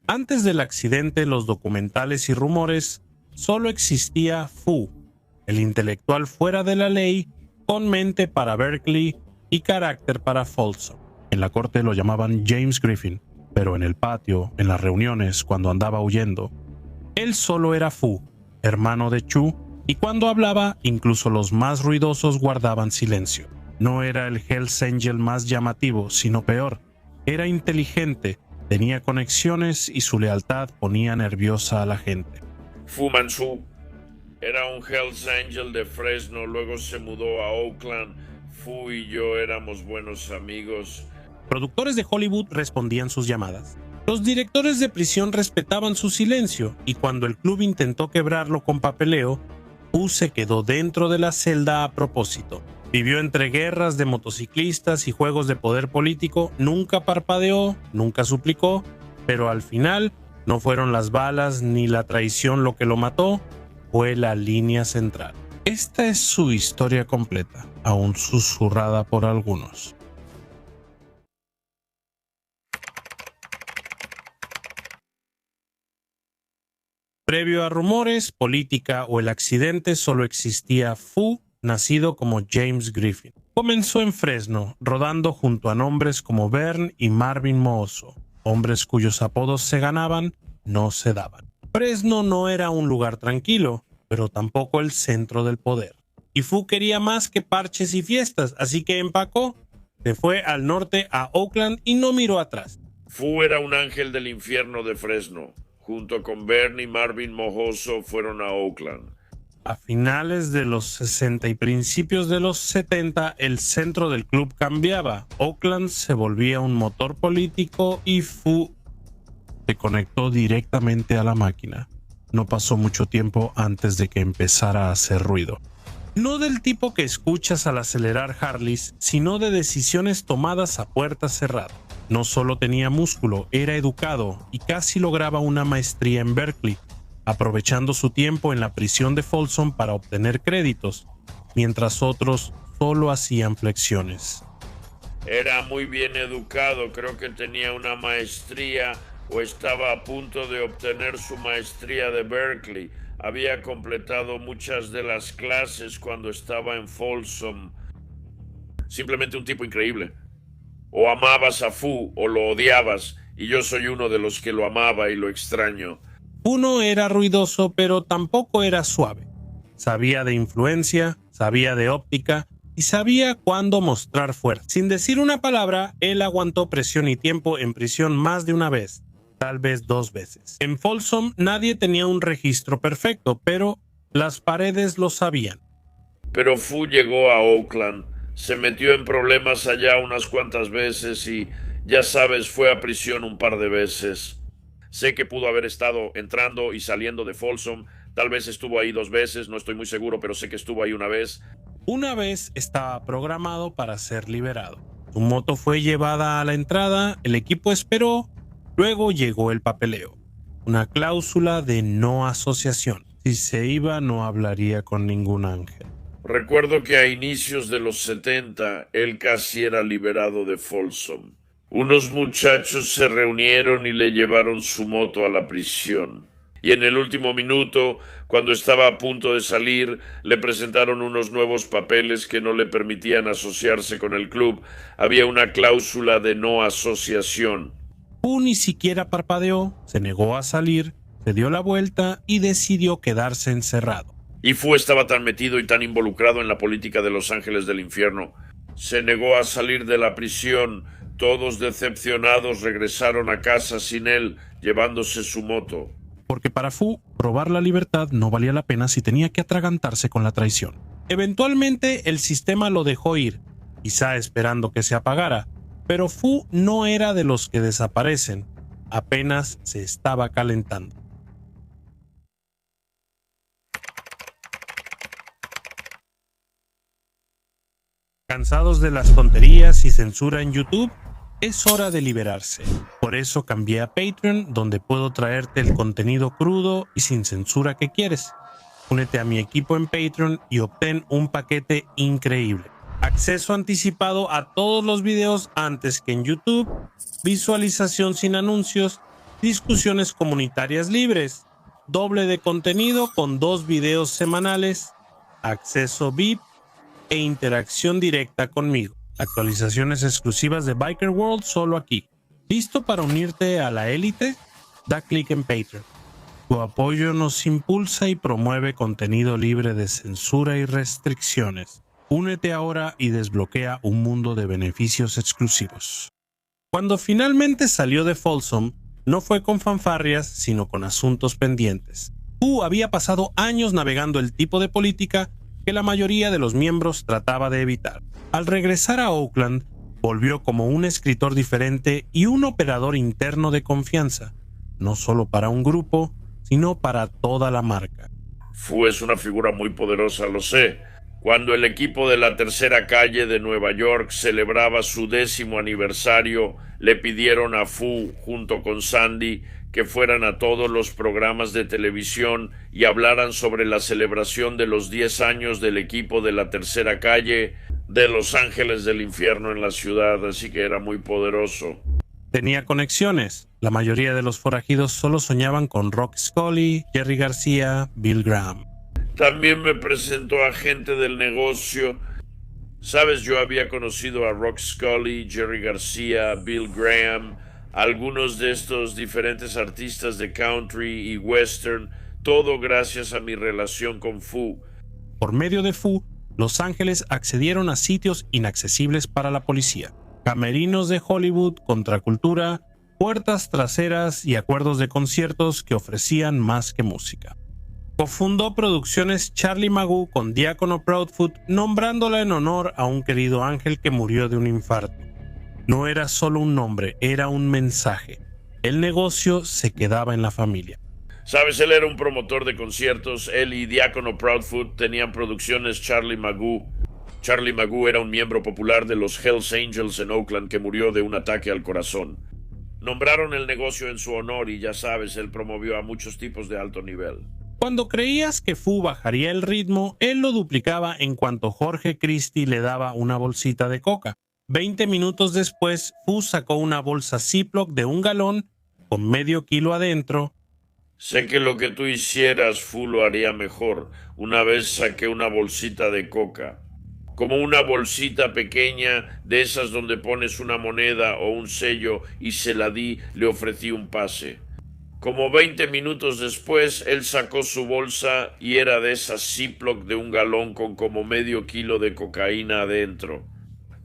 Antes del accidente, los documentales y rumores, solo existía Fu, el intelectual fuera de la ley, con mente para Berkeley y carácter para Folsom. En la corte lo llamaban James Griffin, pero en el patio, en las reuniones, cuando andaba huyendo, él solo era Fu, hermano de Chu, y cuando hablaba, incluso los más ruidosos guardaban silencio. No era el Hells Angel más llamativo, sino peor. Era inteligente, tenía conexiones y su lealtad ponía nerviosa a la gente. Fu Manchu era un Hells Angel de Fresno, luego se mudó a Oakland. Fu y yo éramos buenos amigos. Productores de Hollywood respondían sus llamadas. Los directores de prisión respetaban su silencio, y cuando el club intentó quebrarlo con papeleo, Fu se quedó dentro de la celda a propósito. Vivió entre guerras de motociclistas y juegos de poder político, nunca parpadeó, nunca suplicó, pero al final no fueron las balas ni la traición lo que lo mató, fue la línea central. Esta es su historia completa, aún susurrada por algunos. Previo a rumores, política o el accidente, solo existía Fu, nacido como James Griffin. Comenzó en Fresno, rodando junto a nombres como Vern y Marvin Mooso, hombres cuyos apodos se ganaban, no se daban. Fresno no era un lugar tranquilo, pero tampoco el centro del poder. Y Fu quería más que parches y fiestas, así que empacó, se fue al norte a Oakland y no miró atrás. Fu era un ángel del infierno de Fresno. Junto con Bernie y Marvin Mojoso fueron a Oakland. A finales de los 60 y principios de los 70, el centro del club cambiaba. Oakland se volvía un motor político y Fu se conectó directamente a la máquina. No pasó mucho tiempo antes de que empezara a hacer ruido. No del tipo que escuchas al acelerar Harleys, sino de decisiones tomadas a puerta cerrada. No solo tenía músculo, era educado y casi lograba una maestría en Berkeley, aprovechando su tiempo en la prisión de Folsom para obtener créditos, mientras otros solo hacían flexiones. Era muy bien educado, creo que tenía una maestría o estaba a punto de obtener su maestría de Berkeley. Había completado muchas de las clases cuando estaba en Folsom. Simplemente un tipo increíble. O amabas a Fu o lo odiabas, y yo soy uno de los que lo amaba y lo extraño. Fu no era ruidoso, pero tampoco era suave. Sabía de influencia, sabía de óptica y sabía cuándo mostrar fuerza. Sin decir una palabra, él aguantó presión y tiempo en prisión más de una vez, tal vez 2 veces. En Folsom nadie tenía un registro perfecto, pero las paredes lo sabían. Pero Fu llegó a Oakland, se metió en problemas allá unas cuantas veces y, ya sabes, fue a prisión un par de veces. Sé que pudo haber estado entrando y saliendo de Folsom, tal vez estuvo ahí 2 veces, no estoy muy seguro, pero sé que estuvo ahí una vez. Una vez estaba programado para ser liberado. Su moto fue llevada a la entrada, el equipo esperó, luego llegó el papeleo. Una cláusula de no asociación. Si se iba, no hablaría con ningún ángel. Recuerdo que a inicios de los 70, él casi era liberado de Folsom. Unos muchachos se reunieron y le llevaron su moto a la prisión. Y en el último minuto, cuando estaba a punto de salir, le presentaron unos nuevos papeles que no le permitían asociarse con el club. Había una cláusula de no asociación. Fu ni siquiera parpadeó, se negó a salir, se dio la vuelta y decidió quedarse encerrado. Y Fu estaba tan metido y tan involucrado en la política de Los Ángeles del Infierno. Se negó a salir de la prisión. Todos decepcionados regresaron a casa sin él, llevándose su moto. Porque para Fu, probar la libertad no valía la pena si tenía que atragantarse con la traición. Eventualmente el sistema lo dejó ir, quizá esperando que se apagara, pero Fu no era de los que desaparecen, apenas se estaba calentando. ¿Cansados de las tonterías y censura en YouTube? Es hora de liberarse. Por eso cambié a Patreon, donde puedo traerte el contenido crudo y sin censura que quieres. Únete a mi equipo en Patreon y obtén un paquete increíble. Acceso anticipado a todos los videos antes que en YouTube, visualización sin anuncios, discusiones comunitarias libres, doble de contenido con 2 videos semanales, acceso VIP e interacción directa conmigo. Actualizaciones exclusivas de Biker World solo aquí. ¿Listo para unirte a la élite? Da clic en Patreon. Tu apoyo nos impulsa y promueve contenido libre de censura y restricciones. Únete ahora y desbloquea un mundo de beneficios exclusivos. Cuando finalmente salió de Folsom, no fue con fanfarrias, sino con asuntos pendientes. Fu había pasado años navegando el tipo de política que la mayoría de los miembros trataba de evitar. Al regresar a Oakland, volvió como un escritor diferente y un operador interno de confianza, no solo para un grupo, sino para toda la marca. Fu es una figura muy poderosa, lo sé. Cuando el equipo de la Tercera Calle de Nueva York celebraba su 10º aniversario, le pidieron a Fu, junto con Sandy, que fueran a todos los programas de televisión y hablaran sobre la celebración de los 10 años del equipo de la Tercera Calle de Los Ángeles del Infierno en la ciudad, así que era muy poderoso. Tenía conexiones. La mayoría de los forajidos solo soñaban con Rock Scully, Jerry García, Bill Graham. También me presentó a gente del negocio. Sabes, yo había conocido a Rock Scully, Jerry García, Bill Graham, algunos de estos diferentes artistas de country y western, todo gracias a mi relación con Fu. Por medio de Fu, Los Ángeles accedieron a sitios inaccesibles para la policía. Camerinos de Hollywood, contracultura, puertas traseras y acuerdos de conciertos que ofrecían más que música. Cofundó Producciones Charlie Magoo con Diácono Proudfoot, nombrándola en honor a un querido ángel que murió de un infarto. No era solo un nombre, era un mensaje. El negocio se quedaba en la familia. Sabes, él era un promotor de conciertos. Él y Diácono Proudfoot tenían Producciones Charlie Magoo. Charlie Magoo era un miembro popular de los Hells Angels en Oakland que murió de un ataque al corazón. Nombraron el negocio en su honor y ya sabes, él promovió a muchos tipos de alto nivel. Cuando creías que Fu bajaría el ritmo, él lo duplicaba en cuanto Jorge Christie le daba una bolsita de coca. 20 minutos después, Fu sacó una bolsa Ziploc de 1 galón con medio kilo adentro. Sé que lo que tú hicieras, Fu, lo haría mejor. Una vez saqué una bolsita de coca. Como una bolsita pequeña de esas donde pones una moneda o un sello, y se la di, le ofrecí un pase. Como 20 minutos después, él sacó su bolsa y era de esas Ziploc de 1 galón con como medio kilo de cocaína adentro.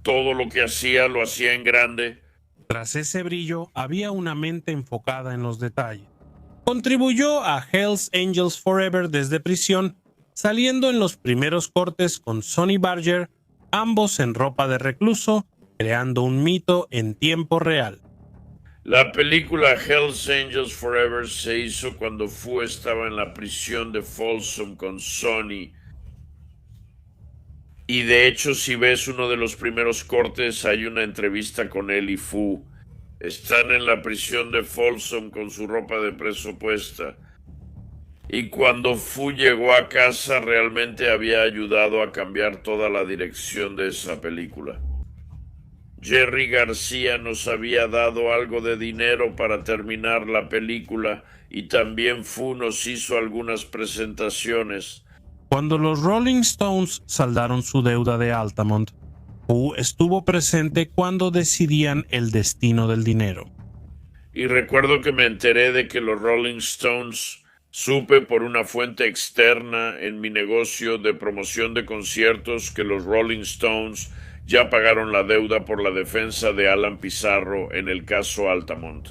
Todo lo que hacía lo hacía en grande. Tras ese brillo, había una mente enfocada en los detalles. Contribuyó a Hells Angels Forever desde prisión, saliendo en los primeros cortes con Sonny Barger, ambos en ropa de recluso, creando un mito en tiempo real. La película Hells Angels Forever se hizo cuando Fu estaba en la prisión de Folsom con Sonny. Y de hecho, si ves uno de los primeros cortes, hay una entrevista con él y Fu. Están en la prisión de Folsom con su ropa de preso puesta. Y cuando Fu llegó a casa, realmente había ayudado a cambiar toda la dirección de esa película. Jerry García nos había dado algo de dinero para terminar la película y también Fu nos hizo algunas presentaciones. Cuando los Rolling Stones saldaron su deuda de Altamont, Fu estuvo presente cuando decidían el destino del dinero. Y recuerdo que me enteré de que los Rolling Stones, supe por una fuente externa en mi negocio de promoción de conciertos que los Rolling Stones ya pagaron la deuda por la defensa de Alan Pizarro en el caso Altamont.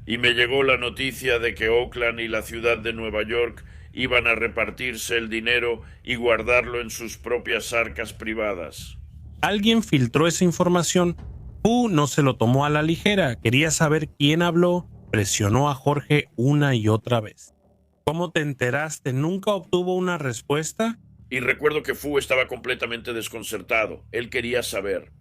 Y me llegó la noticia de que Oakland y la ciudad de Nueva York iban a repartirse el dinero y guardarlo en sus propias arcas privadas. Alguien filtró esa información. Fu no se lo tomó a la ligera, quería saber quién habló, presionó a Jorge una y otra vez. ¿Cómo te enteraste? ¿Nunca obtuvo una respuesta? Y recuerdo que Fu estaba completamente desconcertado. Él quería saber.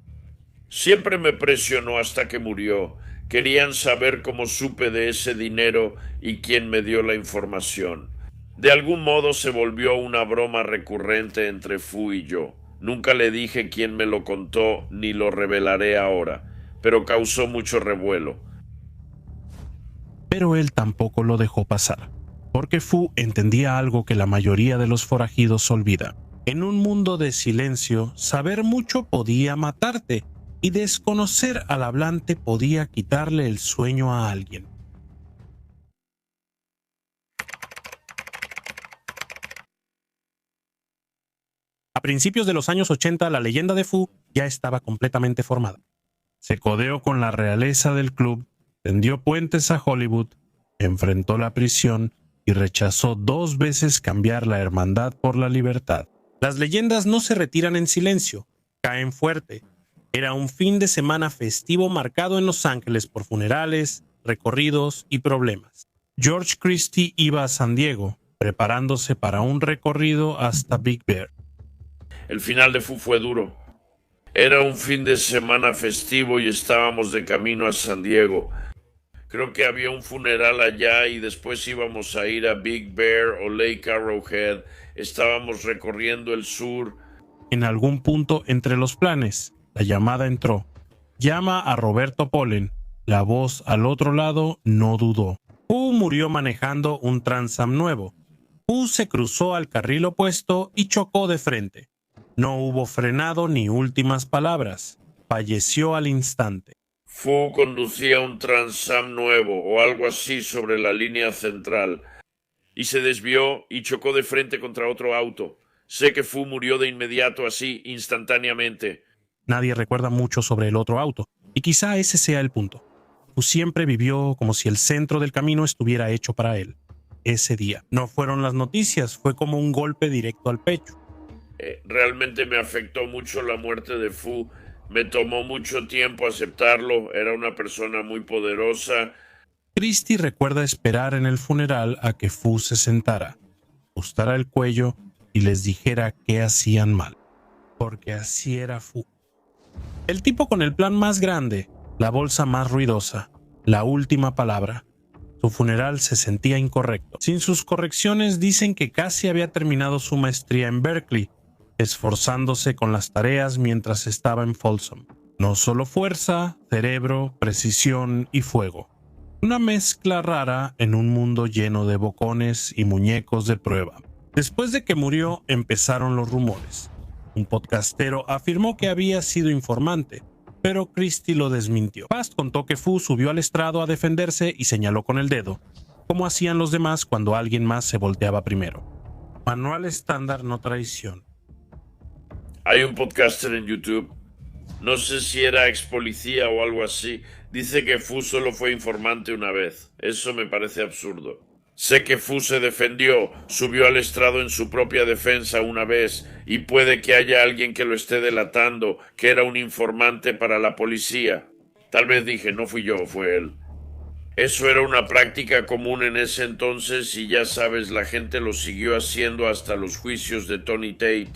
Siempre me presionó hasta que murió. Querían saber cómo supe de ese dinero y quién me dio la información. De algún modo se volvió una broma recurrente entre Fu y yo. Nunca le dije quién me lo contó ni lo revelaré ahora, pero causó mucho revuelo. pero él tampoco lo dejó pasar, porque Fu entendía algo que la mayoría de los forajidos olvida. En un mundo de silencio, saber mucho podía matarte, y desconocer al hablante podía quitarle el sueño a alguien. A principios de los años 80, la leyenda de Fu ya estaba completamente formada. Se codeó con la realeza del club, tendió puentes a Hollywood, enfrentó la prisión y rechazó 2 veces cambiar la hermandad por la libertad. Las leyendas no se retiran en silencio, caen fuerte. Era un fin de semana festivo marcado en Los Ángeles por funerales, recorridos y problemas. George Christie iba a San Diego, preparándose para un recorrido hasta Big Bear. El final de Fu fue duro. Era un fin de semana festivo y estábamos de camino a San Diego. Creo que había un funeral allá y después íbamos a ir a Big Bear o Lake Arrowhead. Estábamos recorriendo el sur. En algún punto entre los planes, la llamada entró. Llama a Roberto Pollen. La voz al otro lado no dudó. Fu murió manejando un Trans Am nuevo. Fu se cruzó al carril opuesto y chocó de frente. No hubo frenado ni últimas palabras. Falleció al instante. Fu conducía un Trans Am nuevo o algo así sobre la línea central y se desvió y chocó de frente contra otro auto. Sé que Fu murió de inmediato así, instantáneamente. Nadie recuerda mucho sobre el otro auto, y quizá ese sea el punto. Fu siempre vivió como si el centro del camino estuviera hecho para él. Ese día no fueron las noticias, fue como un golpe directo al pecho. Realmente me afectó mucho la muerte de Fu. Me tomó mucho tiempo aceptarlo. Era una persona muy poderosa. Christie recuerda esperar en el funeral a que Fu se sentara, ajustara el cuello y les dijera qué hacían mal. Porque así era Fu. El tipo con el plan más grande, la bolsa más ruidosa, la última palabra. Su funeral se sentía incorrecto. Sin sus correcciones dicen que casi había terminado su maestría en Berkeley, esforzándose con las tareas mientras estaba en Folsom. No solo fuerza, cerebro, precisión y fuego. Una mezcla rara en un mundo lleno de bocones y muñecos de prueba. Después de que murió, empezaron los rumores. Un podcastero afirmó que había sido informante, pero Christie lo desmintió. Fast contó que Fu subió al estrado a defenderse y señaló con el dedo, como hacían los demás cuando alguien más se volteaba primero. Manual estándar, no traición. Hay un podcaster en YouTube, no sé si era ex policía o algo así, dice que Fu solo fue informante una vez. Eso me parece absurdo. Sé que Fu se defendió, subió al estrado en su propia defensa una vez, y puede que haya alguien que lo esté delatando, que era un informante para la policía. Tal vez dije, no fui yo, fue él. Eso era una práctica común en ese entonces y ya sabes, la gente lo siguió haciendo hasta los juicios de Tony Tate.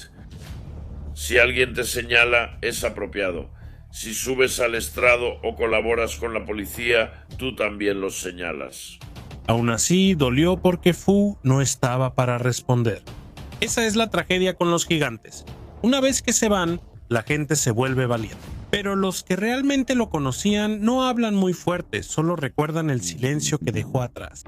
Si alguien te señala, es apropiado. Si subes al estrado o colaboras con la policía, tú también los señalas. Aún así, dolió porque Fu no estaba para responder. Esa es la tragedia con los gigantes. Una vez que se van, la gente se vuelve valiente. Pero los que realmente lo conocían no hablan muy fuerte, solo recuerdan el silencio que dejó atrás.